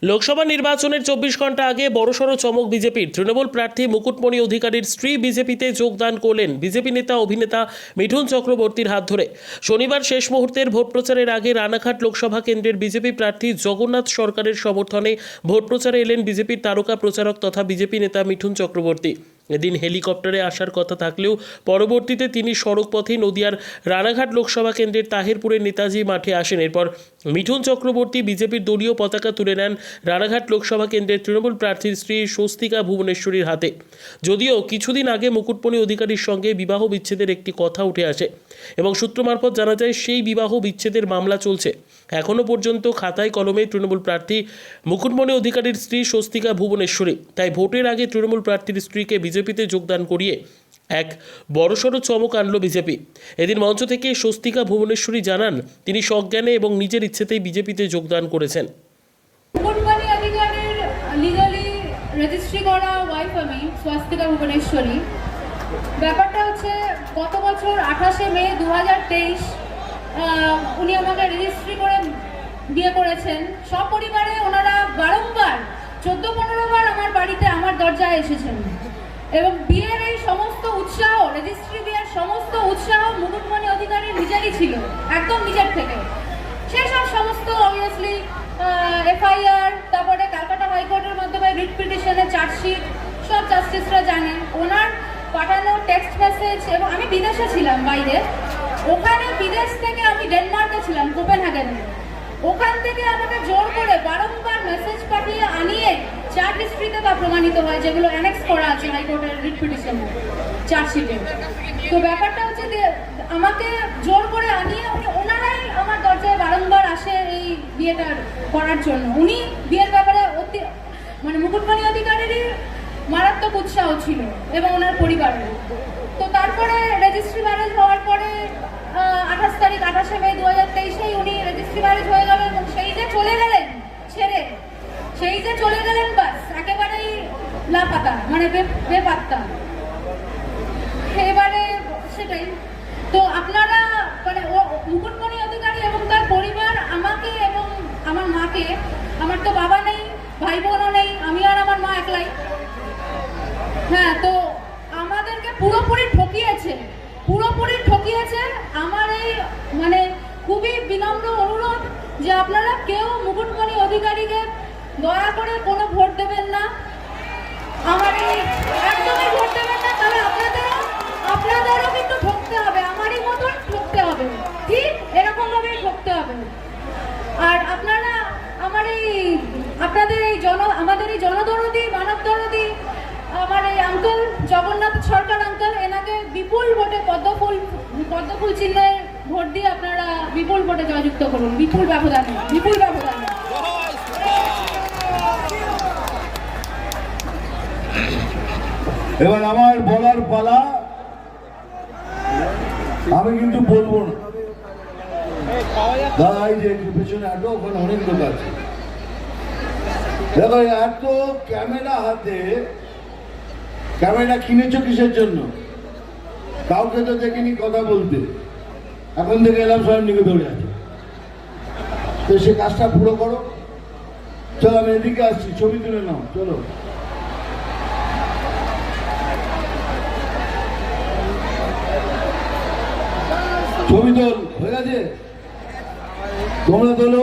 লোকসভা নির্বাচনের 24 ঘন্টা আগে বড়সড় চমক বিজেপির। তৃণমূল প্রার্থী মুকুটমণি অধিকারীর স্ত্রী বিজেপিতে যোগদান করলেন। বিজেপি নেতা অভিনেতা মিঠুন চক্রবর্তীর হাত ধরে শনিবার শেষ মুহূর্তের ভোট প্রচারের আগে রানাঘাট লোকসভা কেন্দ্রের বিজেপি প্রার্থী জগন্নাথ সরকারের সমর্থনে ভোট প্রচারে এলেন বিজেপির তারকা প্রচারক তথা বিজেপি নেতা মিঠুন চক্রবর্তী। এদিন হেলিকপ্টারে আসার কথা থাকলেও পরবর্তীতে তিনি সড়কপথে নদিয়ার রানাঘাট লোকসভা কেন্দ্রের তাহিরপুরের নেতাজি মাঠে আসেন। এরপর মিঠুন চক্রবর্তী বিজেপির দলীয় পতাকা তুলে নেন রানাঘাট লোকসভা কেন্দ্রের তৃণমূল প্রার্থীর স্ত্রী স্বস্তিকা ভুবনেশ্বরীর হাতে। যদিও কিছুদিন আগে মুকুটমণি অধিকারীর সঙ্গে বিবাহ বিচ্ছেদের একটি কথা উঠে আসে এবং সূত্র মারফত জানা যায় সেই বিবাহ বিচ্ছেদের মামলা চলছে। এখনও পর্যন্ত খাতায় কলমে তৃণমূল প্রার্থী মুকুটমণি অধিকারীর স্ত্রী স্বস্তিকা ভুবনেশ্বরী। তাই ভোটের আগে তৃণমূল প্রার্থীর স্ত্রীকে বিজেপিতে যোগদান করিয়ে এক বড়সড় চমক আনল বিজেপি। এদিন মঞ্চ থেকে স্বস্তিকা ভুবনেশ্বরী জানান তিনি সজ্ঞানে এবং নিজের ইচ্ছেতেই বিজেপিতে যোগদান করেছেন। মুকুটমণি অধিকারীর লিগালি রেজিস্ট্রি করা ওয়াইফ আমি স্বস্তিকা ভুবনেশ্বরী। ব্যাপারটা হচ্ছে গত বছর 28শে মে 2023 উনি আমাকে রেজিস্ট্রি করে বিয়ে করেছেন। সপরিবারে ওনারা বারংবার 14-15 বার আমার বাড়িতে আমার দরজায় এসেছেন এবং বিয়ের এই সমস্ত উৎসাহ, রেজিস্ট্রি বিয়ের সমস্ত উৎসাহ মুকুটমণি অধিকারীর নিজেরই ছিল, একদম নিজের থেকে। সেসব সমস্ত অবভিয়াসলি এফআইআর, তারপরে ক্যালকাটা হাইকোর্টের মাধ্যমে রিট পিটিশনের চার্জশিট সব জাস্টিসরা জানেন। ওনার পাঠানো টেক্সট মেসেজ, এবং আমি বিদেশে ছিলাম বাইরে, ওখানে বিদেশ থেকে আমি ডেনমার্কে ছিলাম কোপেনহেগেনে, ওখান থেকে আমাকে জোর করে বারংবার মেসেজ পাঠিয়ে আনিয়ে চার্জ হিস্ট্রিতে তা প্রমাণিত হয়, যেগুলো অ্যানেক্স করা আছে হাইকোর্টের রিট পিটিশনে চার্জশিটে। তো ব্যাপারটা হচ্ছে যে আমাকে জোর করে আনিয়ে ওনারাই আমার দরজায় বারংবার আসে এই বিয়েটা করার জন্য। উনি বিয়ের ব্যাপারে মুকুটমণি অধিকারীরই মারাত্মক উৎসাহ ছিল এবং ওনার পরিবারের। তো তারপরে রেজিস্ট্রি ম্যারেজ হওয়ার পরে 28শে মে 2023 উনি রেজিস্ট্রি ম্যারেজ হয়ে গেল এবং সেই যে চলে গেলেন ছেড়ে, সেই যে চলে গেলেন বাস একেবারেই লাপাতা, বেপাত্তা। এবারে সেটাই তো আপনারা মুকুটমণি অধিকারী এবং তার পরিবার আমাকে এবং আমার মাকে, আমার তো বাবা নেই, ভাই বোনও নেই, আমি আর আমার মা একলাই, হ্যাঁ, তো আমাদেরকে পুরোপুরি ঠকিয়েছে। আমার এই খুবই বিনম্র অনুরোধ যে আপনারা কেউ মুকুটমণি অধিকারীকে দয়া করে কোনো ভোট দেবেন না, আমার এই একদমই ভোট দেবেন না। তাহলে আপনাদেরও কিন্তু ঠকতে হবে, আমারই মতন ঠকতে হবে, ঠিক এরকম ভাবেই ঠকতে হবে। আর আপনারা আমাদের এই জনদরদি, মানব দরদি আমার এই আঙ্কেল জগন্নাথ সরকার আঙ্কেল, এনাকে বিপুল ভোটে পদ্মফুল চিহ্নে ভোট দিয়ে আপনারা বিপুল ভোটে জয়যুক্ত করুন, বিপুল ব্যবধানে। এবার আমার বলার পালা, আমি কিন্তু বলবো না দাদা, এই যে পেছনে এত, ওখানে অনেক লোক আছে, এবার এত ক্যামেরা হাতে, ক্যামেরা কিনেছো কিসের জন্য? কাউকে তো দেখিনি কথা বলতে, এখন থেকে এলাম সব নিকে দৌড়ে আছে। তো সে কাজটা পুরো করো। চলো আমি এদিকে আসছি, ছবি তুলে নাও, চলো। ছবি তোল হয়ে গেছে, তোমরা তোলো,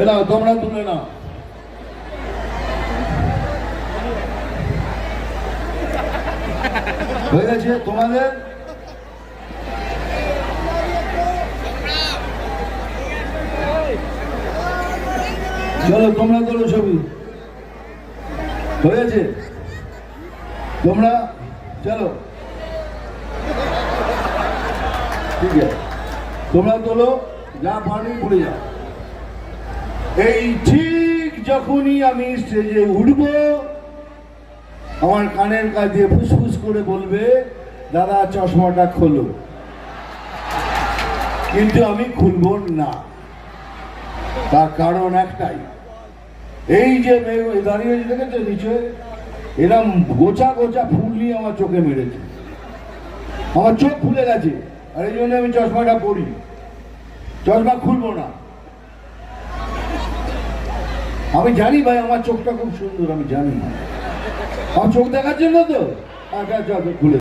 এলাও তোমরা তুলে নাও। হয়ে গেছে তোমাদের? চলো তোমরা তোলো ছবি, হয়ে গেছে, তোমরা চলো, ঠিক আছে, তোমরা তোলো, যা পানি পড়ে যাও। এই ঠিক যখনই আমি স্টেজে উঠবো, আমার কানের কাছে দিয়ে ফুসফুস করে বলবে, দাদা চশমাটা খোলো, কিন্তু আমি খুলব না। তার কারণ একটাই, এই যে দাঁড়িয়ে দেখেছো নিচে, এরম গোছা ফুল নিয়ে আমার চোখে মেরেছে, আমার চোখ ফুলে গেছে, আর এই জন্য আমি চশমাটা পরি। চশমা খুলবো না। আমি জানি ভাই আমার চোখটা খুব সুন্দর, আমি জানি। আমার চোখ দেখার জন্য তো আচ্ছা আচ্ছা খুলে